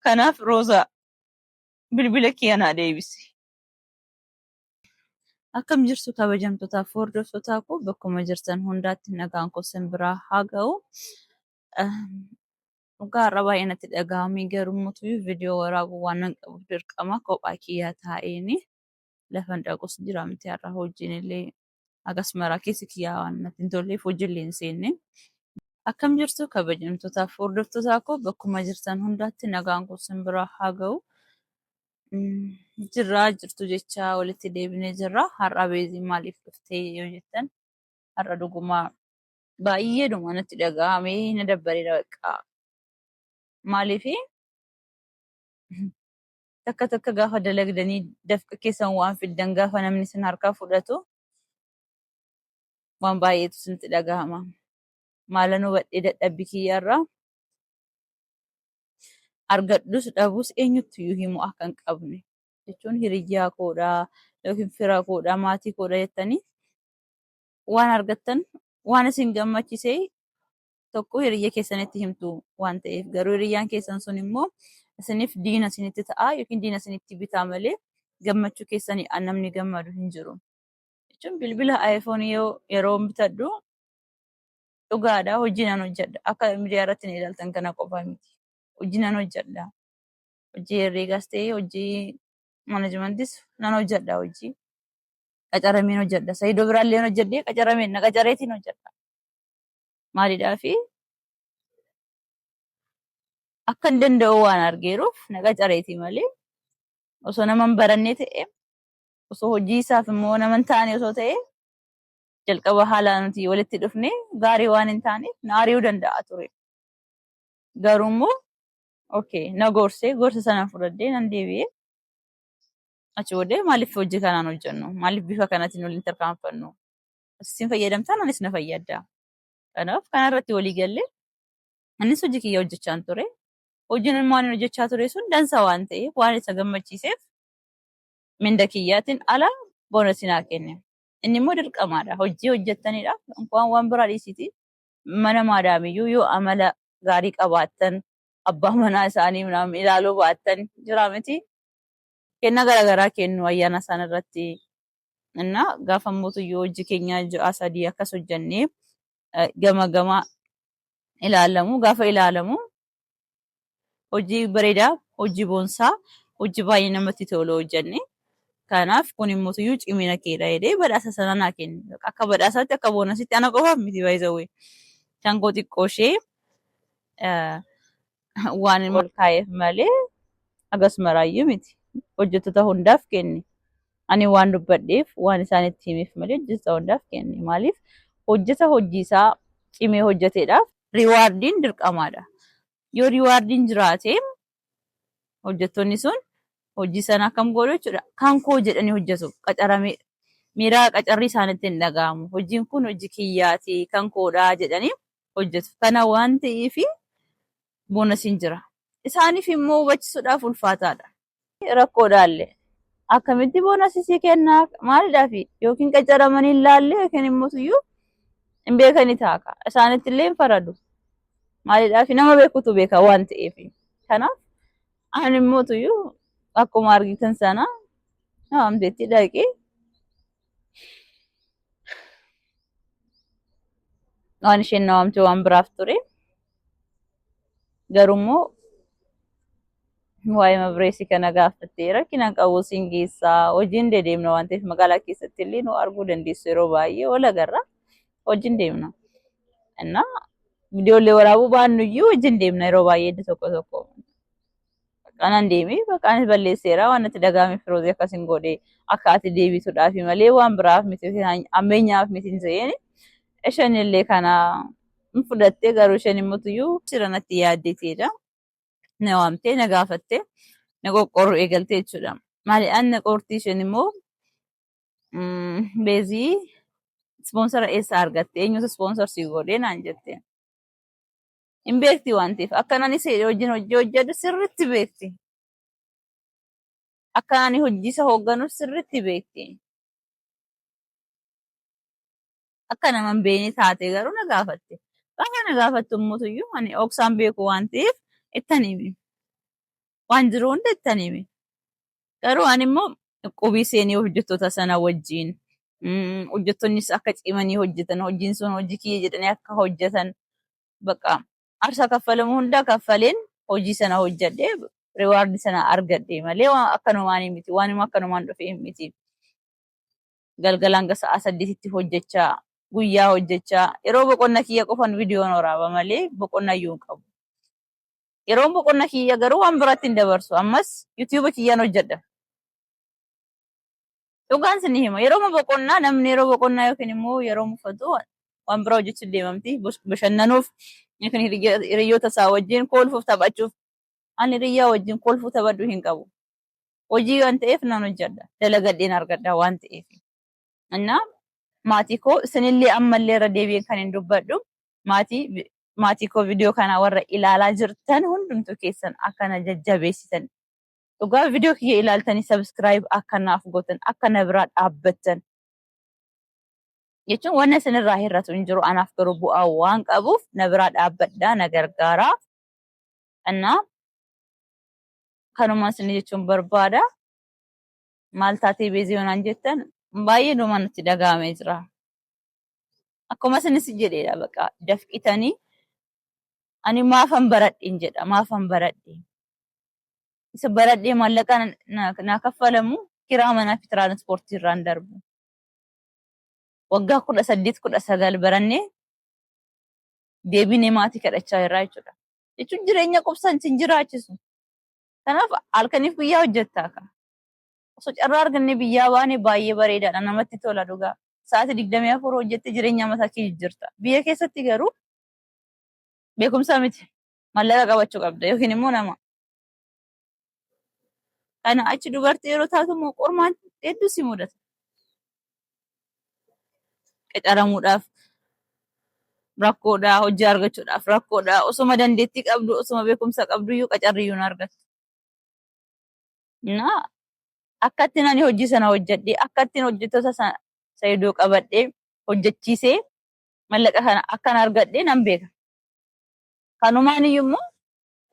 Kanaaf Roozaa bilbila kee anaa deebisi. Akkam jirtu kabajamtootaaf hordoftootaa koo bakkuma jirtan hundaatti nagaan koo isin biraa haa ga'u. Dhugaa har'a baay'ee natti dhaga'amee garummoo viidiyoo waraabuu waan nan qabuuf dirqama kophaa kiyyaa taa'een lafan dhaquus jira miti har'a hojiin illee akkasuma keessi kiyyaa waan natti hin tolleef hojiillee hin seenne. Akkam jirtu kabajamtootaaf hordoftootaa koo bakkuma jirtan hundaatti nagaan koo isin biraa haa ga'u. Jirtu jecha walitti deebinee jirra. Har'a beeziin maaliif dhuftee yoo jettan har'a dhugumaa baay'eedhuma natti dhaga'amee na dabbareera baqa. Maaliifi takka gaafa dalagdanii dafqa keessan waan fiddan gaafa namni isin harkaa fudhatu waan baay'eetu isinitti dhaga'ama. Maalan hubadhee dadhabbii kiyyaarraa argadhus dhabus eenyuttiyyuu himuu akka hin qabne jechuun hiriyyaa koodhaa yookiin fira koodhaa maatii koodhaa jettanii waan argattan waan isin gammachiisee tokko hiriyya keessanitti himtu waan ta'eef garuu hiriyyaan keessan sun immoo isiniif diina isinitti ta'a yookiin diina isinitti bitaa malee gammachuu keessanii namni gammadu hin jiru. Jechuun bilbila iPhone yeroo bitadhu dhugaadhaa hojii nan hojjedha. Akka miidiyaa irratti ni ilaaltan kana qofaa miti. Hojii nan hojjedha. Hojii herreegaas ta'ee hojii maanajimentis nan hojjedha hojii. Qacarameen hojjedha. Sayidoo biraallee hojjedhee qacarameen na qacareetiin hojjedha. Maaliidhaafi akka hin danda'u waan argeeruuf na qacareetii malee osoo nama hin barannee ta'e osoo hojii isaaf immoo nama hin taane osoo ta'e jalqaba haala nuti walitti dhufne gaarii waan hin taaneef na ari'uu danda'a ture. Garuu immoo na gorsee gorsa sana fudhadhee nan deebi'ee achi booddee maaliif hojii kanaan hojjennu? Maaliif bifa kanaatiin waliin tarkaanfannu? Isin fayyadamtaan anis na fayyadda. Kanaaf kanarratti walii gallee innis hojii kiyya hojjechaa ture. Hojiin immoo ani hojjechaa ture sun dansa waan ta'eef waan isa gammachiiseef minda kiyyaatiin ala boonasii naa kenne. Inni immoo dirqamaadha. Hojii hojjettanidha. Waan biraa dhiisiiti. Mana maadaamiyyuu yoo amala gaarii qabaattan abbaa manaa isaanii ilaaluu baattan jira miti. Kennaa garaagaraa kennu ayyaana isaan irratti. Gaafa mootuyyuu hojii keenya 6 akkas hojjennee gama ilaalamu. Gaafa ilaalamu hojii bareedaa, hojii boonsaa, hojii baay'ee namatti tolu hojjenne. Kanaaf kun immoo cimina keedha jedhee badhaasa sana naa kenne. Akka badhaasaatti akka boonasitti ana qofaaf miti baay'isawwee. Kan koo xiqqoo ishee waan ol kaa'eef malee akkasuma raayyuu miti. Hojjettoota hundaaf kenne. Ani waan dubbadheef waan isaanitti himeef malee hojjettoota hundaaf kenne. Maaliif hojjeta hojii isaa cimee hojjeteedhaaf riwaardiin dirqamaadha. Yoo riwaardiin jiraate hojjettoonni sun hojii sana akkam godhu jechuudha. Kan koo jedhanii hojjetu. Qacaramee miiraa qacarrii isaanitti hin dhaga'amu. Hojiin kun hojii kiyyaati kan koodhaa jedhanii hojjetu. Kana waan ta'eef boonasiin jira. Isaaniif immoo hubachisuudhaaf ulfaataadha. Rakkoodhaallee akkamitti boonasisii kennaa maalidhaaf yookiin qacaramanii hin laalle yookiin immoo hin beekani taaka. Isaanitti illee hin faradu. Maalidhaaf nama beekutu beeka waan ta'eef. Kanaaf ani immoo akkuma argitan sana namamteetti dhaqee waan isheen namamte waan biraaf ture. Garuu immoo waa'ee mabreessi kana gaafattee rakkina qabu siin geessaa hojiin deemna waan ta'eef magaalaa keessatti illee nu arguu dandeessu yeroo baay'ee ol agarra hojiin deemna. Viidiyoolee waraabuu baannuyyuu hojiin deemna yeroo baay'ee iddoo tokko. Kanan deemee baqaanis balleesseera waan itti dhaga'ame firoozii akkasiin godhee akka ati deebituudhaaf malee waan biraaf miti ammeenyaaf miti hin ta'een isheen illee kana hin fudhattee garuu isheen immoo siranatti yaaddeeteedha. Na waamtee na gaafattee na qoqqoorruu eegaltee jechuudha. Maali anna qoortii isheen immoo beezii ispoonsara eessaa argatte eenyutu ispoonsarsii godhee naan jette. Hin beekti waan ta'eef akka ani hojii hojjedhu sirriitti beekti. Akka ani hojii isa hoogganu sirriitti beekti. Akka nama hin beekne taate garuu na gaafatte. Gaafa na gaafattu immoo ani oksaan beeku waan ta'eef ittan himi. waan jiru hunda ittanii hime. Garuu ani immoo qubii seenii hojjettoota sana wajjin hojjettonnis akka cimanii hojjetan hojiin sun hojii kiyya jedhanii akka hojjetan baqa aarsaa kaffalamu hunda kaffaleen hojii sana hojjedhee riwaardii sana argadhe malee akkanumaan miti waanuma akkanumaan dhufee miti. Galgalaan ga sa'a 8tti hojjechaa guyyaa hojjechaa yeroo boqonnaa kiyya qofan viidiyoon waraaba malee boqonnaa iyyuu hin qabu. Yeroon boqonnaa kiyya garuu waan biraatti hin dabarsu ammas yuutuuba kiyyaan hojjedha. Dhugaan isin hima yeroo boqonnaa namni yeroo boqonnaa yookiin immoo yeroo mufatu waan biraa hojjechuuf deemamti bashannanuuf yookiin hiriyoota isaa wajjin kolfuuf taphachuuf ani hiriyaa wajjin kolfuu taphadhu hin qabu. Hojii waan ta'eef nan hojjedha dalagadheen argadha waan ta'eef. Innaa maatii koo isinillee ammallee irra deebi'een kan hin dubbadhu maatii koo viidiyoo kana warra ilaalaa jirtan hundumtu keessan akkana jajjabeessitan. Dhugaa viidiyoo kiyya ilaaltanii sabskiraayib akka naaf gootan akka na biraa dhaabbattan jechuun wanna isinirraa hir'atu hin jiru anaaf garuu bu'aa waan qabuuf na biraa dhaabbadhaa na gargaaraa. Innaa kanuma isin jechuun barbaada. Maal taatee beezii yoonaan jettan baay'ee dhuma natti dhaga'amee jira. Akkuma isinis jedheedha baqa dafqitanii ani maafan baradheen jedha maafan baradhee. Isa baradhee maallaqa naa kaffalamu kiraa manaa fi tiraanspoortii irraan darbu. Waggaa 18-19 barannee deebinee maatii kadhachaa irraa jechuudha. Jechuun jireenya qubsan sin jiraachisu. Kanaaf halkaniif guyyaa hojjettaa ka. Osoo carraa argannee biyyaa baane baay'ee bareedaadha namatti tola dhugaa. Sa'aatii 24 hojjettee jireenya mataa kee jijjiirta. Biyya keessatti garuu beekumsa miti. Maallaqa qabachuu qabda yookiin immoo nama. Kana achi dubartii yeroo taatu immoo qormaan hedduu si mudata. Qacaramuudhaaf rakkoodhaa hojii argachuudhaaf rakkoodhaa osuma dandeettii qabdu osuma beekumsa qabdu iyyuu qacarriyyuu hin argattu. Akkattiin ani hojii sana hojjedhee akkattiin hojjettoota sana iddoo qabadhee hojjechiisee maallaqa kana akkan argadhee nan beeka. Kanumaan iyyuu immoo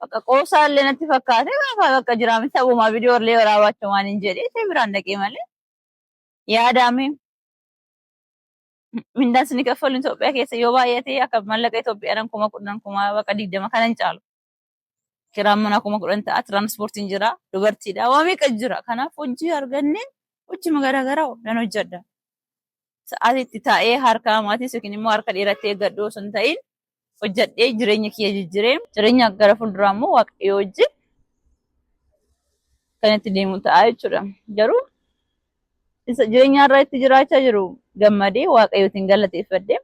bakka qoosaa illee natti fakkaate bakka jiraame ta'umaa viidiyoo illee waraabachuu waan hin jedhee ta'e biraan dhaqee malee yaadame mindaan isin kaffalu Itoophiyaa keessa yoo baay'ate akka maallaqa Itoophiyaadhaan 10,000 bakka 20 kana hin caalu. Kiraan mana 10,000 ta'a tiraanspoortiin jira dubartiidha waa meeqa jira kanaaf hojii arganneen hojii garaagaraa nan hojjedha. Sa'aatiitti taa'ee harka maatiis yookiin immoo harka dheerattee eeggadhu osoo hin ta'in hojjedhee jireenya kiyya jijjiiree jireenya gara fuulduraa immoo waaqayyoo wajjin kan itti deemu ta'a jechuudha. Garuu jireenya irraa itti jiraachaa jiru gammadee waaqayyootiin galateeffadhee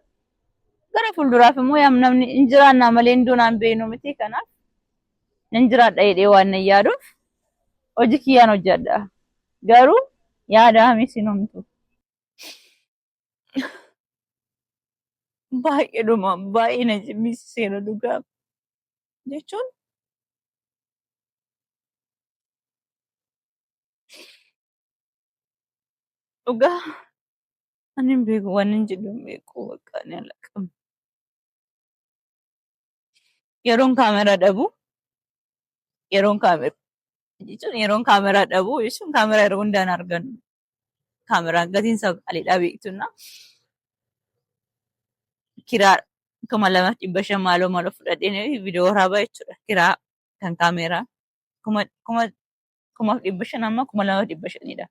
gara fuulduraaf immoo namni hin jiraannaa malee hin duunaan beenu miti kanaaf nan jiraadha jedhee waan nan yaaduuf hojii kiyyaan hojjedha. Garuu yaadaami sinumtu. Baay'eedhuma baay'ee na jibbisiiseera dhugaa jechuun dhugaa ani hin beeku waan hin jedhu hin beeku bakka ani alaqamu. Yeroon kaameraa dhabu yeroon kaameraa dhabu jechuun kaameraa yeroo hundaan argannu kaameraan gatiin isaa qaaliidhaa beektunna. Kiraa 2,500 maaloo fudhadheen viidiyoo waraabaa jechuudha. Kiraa kan kaameraa 1,500 amma 2,500dha.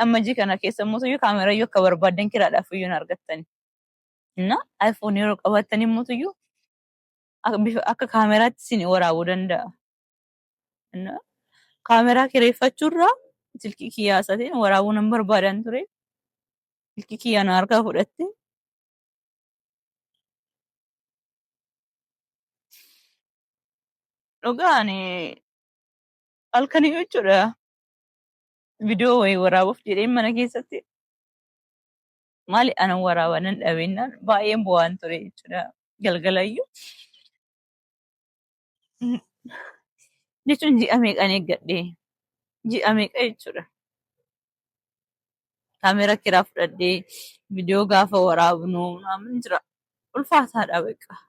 Ammajii kana keessa immoo kaameraa iyyuu akka barbaadan kiraadhaaf iyyuu hin argattani. iPhone yeroo qabattani immoo akka kaameraatti isin waraabuu danda'a. Kaameraa kireeffachuurraa silkii kiyyaasatiin waraabuu nan barbaadan ture. Silkii kiyyaan harkaa fudhatte. Dhugaan halkanii jechuudha. Viidiyoo wayii waraabuuf jedheen mana keessatti maali anan waraaba nan dhabeenyaan baay'een bu'aan ture jechuudha. Galgalayyuu. Jechuun ji'a meeqan eeggadhee ji'a meeqa jechuudha. Kaameraa kiraa fudhadhee viidiyoo gaafa waraabnu naamun jira ulfaataadha beekaa.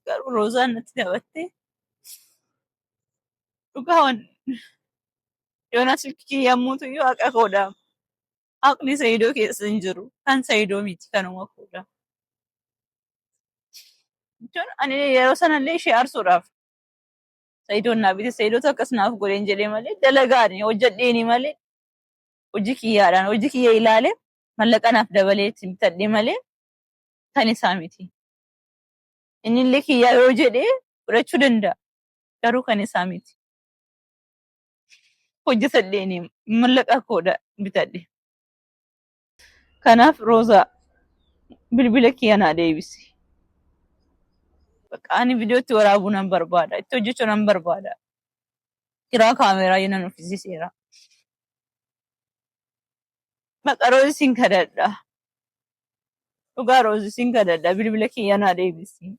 Garuu roozaan natti taphattee dhugaawwan Yoonaas kiyyamuutu haqa koodha. Haqni Saayidoo keessa hin jiru. Kan Saayidoo miti kanuma koodha. Jechuun ani yeroo sanallee ishee aarsuudhaaf Saayidoon naa bite Saayidootu akkas naaf godheen jedhee malee dalagaan hojjedheeni malee hojii kiyyaadhaan hojii kiyya ilaalee mallaqa naaf dabalee itti bitadhe malee kan isaa miti. Innillee kiyyaa yoo jedhee fudhachuu danda'a. Garuu kan isaa miti. Hojjetadheeni mallaqa koodha bitadhe. Kanaaf Roozaa bilbila kiyya naa deebisi. Bakka ani viidiyootti waraabuu nan barbaada. Itti hojjechuu nan barbaada. Kiraa kaameeraa nan uffisiiseera. Bakka Roozii siin kadhadha. Dhugaa Roozii siin kadhadha. Bilbila kiyya naa deebisi.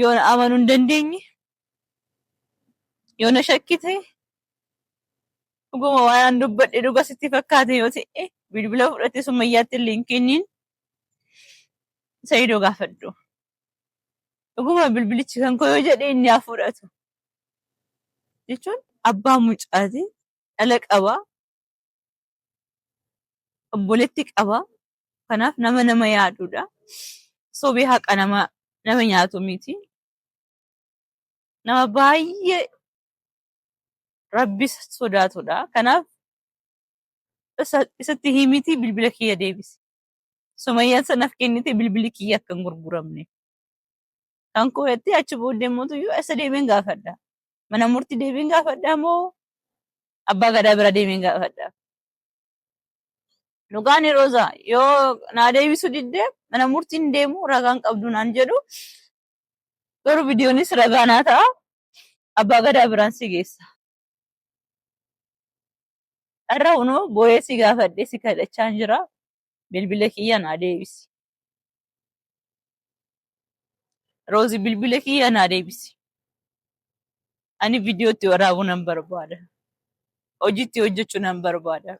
Yoona amanuu hin dandeenye, yoona shakkite, dhuguma waan dubbadhe dhuga sitti fakkaate yoo ta'e bilbila fudhatee Sumayyaatti illee hin kenniin Saayidoo gaafadhu. Dhuguma bilbilichi kan koo yoo jedhe inni haa fudhatu. Jechuun abbaa mucaati, dhala qaba, obboleetti qaba. Kanaaf nama yaadudha. Sobee haqa nama nyaatu miti. Nama baay'ee Rabbi sodaatudha. Kanaaf isatti himiti bilbila kiyya deebisi. Sumayyaan sanaaf kennite bilbilli kiyya akka hin gurguramne. Kan koo jettee achi booddee mootuyyuu isa deemeen gaafadha. Mana murtii deemeen gaafadha moo abbaa gadaa bira deemeen gaafadha? Dhugaan Roozaa yoo naa deebisu diddee mana murtiin deemu ragaan qabdu naan jedhu garuu viidiyoonis ragaa naa ta'a. Abbaa gadaa biraan si geessa. Har'a kunoo boo'ee si gaafadhee si kadhachaan jira. Bilbila kiyya naa deebisi. Roozii bilbila kiyya naa deebisi. Ani viidiyootti waraabuu nan barbaada. Hojiitti hojjechuu nan barbaada.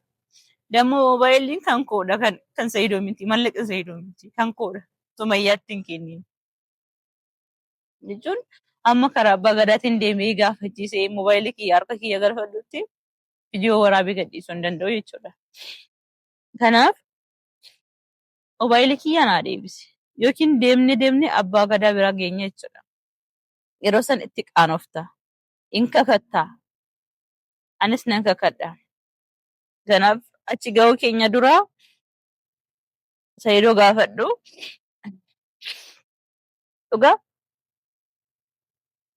Dammoo moobaayiliin kan koodha kan Saayidoo miti. Mallaqa Saayidoo miti. Kan koodha. Sumayyaatti hin kennin. Jechuun amma karaa abbaa gadaatiin deemee gaafachiisee moobaayilii kiyya harka kiyya galfadhutti viidiyoo waraabee gadhiisuu hin danda'u jechuudha. Kanaaf moobaayilii kiyya naa deebisi. Yookiin deemnee abbaa gadaa bira geenya jechuudha. Yeroo san itti qaanofta. In kakattaa. Anis nan kakadha. Kanaaf achi ga'uu keenya duraa Saayidoo gaafadhu. Dhugaa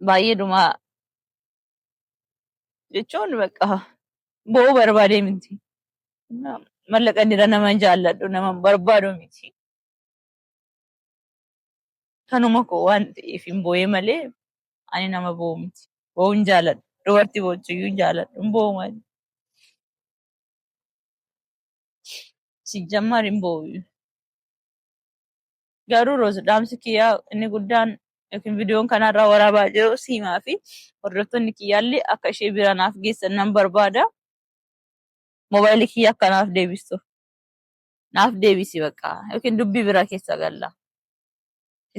baay'ee dhumaa jechuun bakka bo'uu barbaadee miti. Mallaqa dira nama jaalladhu nama barbaadu miti. Kanuma koo waan ta'eef hin boo'ee malee ani nama bo'u miti. Bo'uu hin jaalladhu. Dubartii boochuyyuu hin jaalladhu. Hin bo'u malee. Sijjammar hin bo'u. Garuu Roozii dhaamsi kiyyaa inni guddaan yookiin viidiyoon kanarraa waraabaa jiru siimaa fi hordoftoonni kiyyaallee akka ishee bira naaf geessan nan barbaada. Moobaayilii kiyya akka naaf deebistu. Naaf deebisi bakka yookiin dubbii bira keessa galla.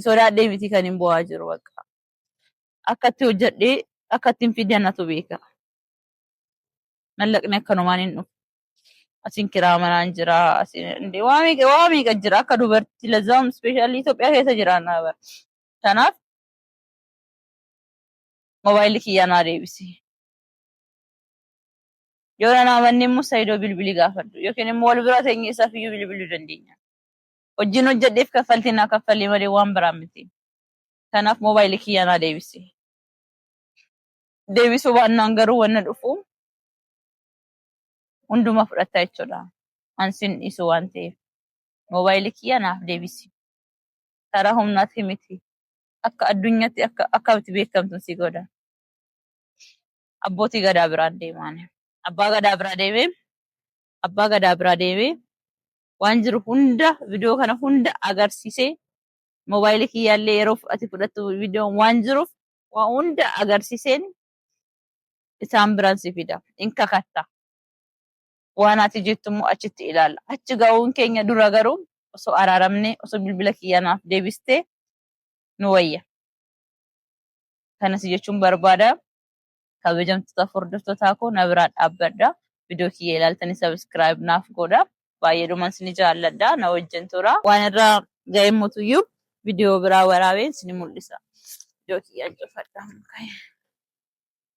Sodaadhee miti kan hin bo'aa jiru bakka. Akkatti hojjedhee akkatti hin fidannatu beeka. Mallaqni akkanumaan hin dhufu. Asin kiraa manaan jira. Waa meeqa jira akka dubartii lazzaa'uun ispeeshaalii Itoophiyaa keessa jiraannaa bara. Kanaaf moobaayilii kiyya naa deebisi. Yoo nan amanne immoo Saayidoo bilbilii gaafadhu. Yookiin immoo wal bira teenyee isaaf iyyuu bilbiluu dandeenya. Hojiin hojjedheef kaffaltii naa kaffallee malee waan biraan miti. Kanaaf moobaayilii kiyya naa deebisi. Deebisuu baannaan garuu wanna dhufu hundumaa fudhatta jechuudha. Ansin dhiisu waan ta'eef. Moobaayilii kiyya naaf deebisi. Karaa humnaatti miti. Akka addunyaatti akka itti beekamtu si godha. Abbootii gadaa biraan deemaan. Abbaa gadaa biraa deemee waan jiru hunda viidiyoo kana hunda agarsiisee moobaayilii kiyyaallee yeroo ati fudhattu viidiyoon waan jiruuf waan hunda agarsiiseen isaan biraan si fida. In kakatta. waan ati jettu immoo achitti ilaalla. Achi ga'uun keenya dura garuu osoo araaramnee osoo bilbila kiyyanaaf deebistee nu wayya. Kanas jechuun barbaada. Kabajamtoota hordoftoota koo na biraa dhaabbadha. Viidiyoo kiyya ilaaltanii subscribe naaf godha. Baay'ee dhuman isin jaalladha. Na wajjin tura. Waan irraa ga'eemutuyyuu viidiyoo biraa waraabeen isin mul'isa. Viidiyoo kiyya cufadha.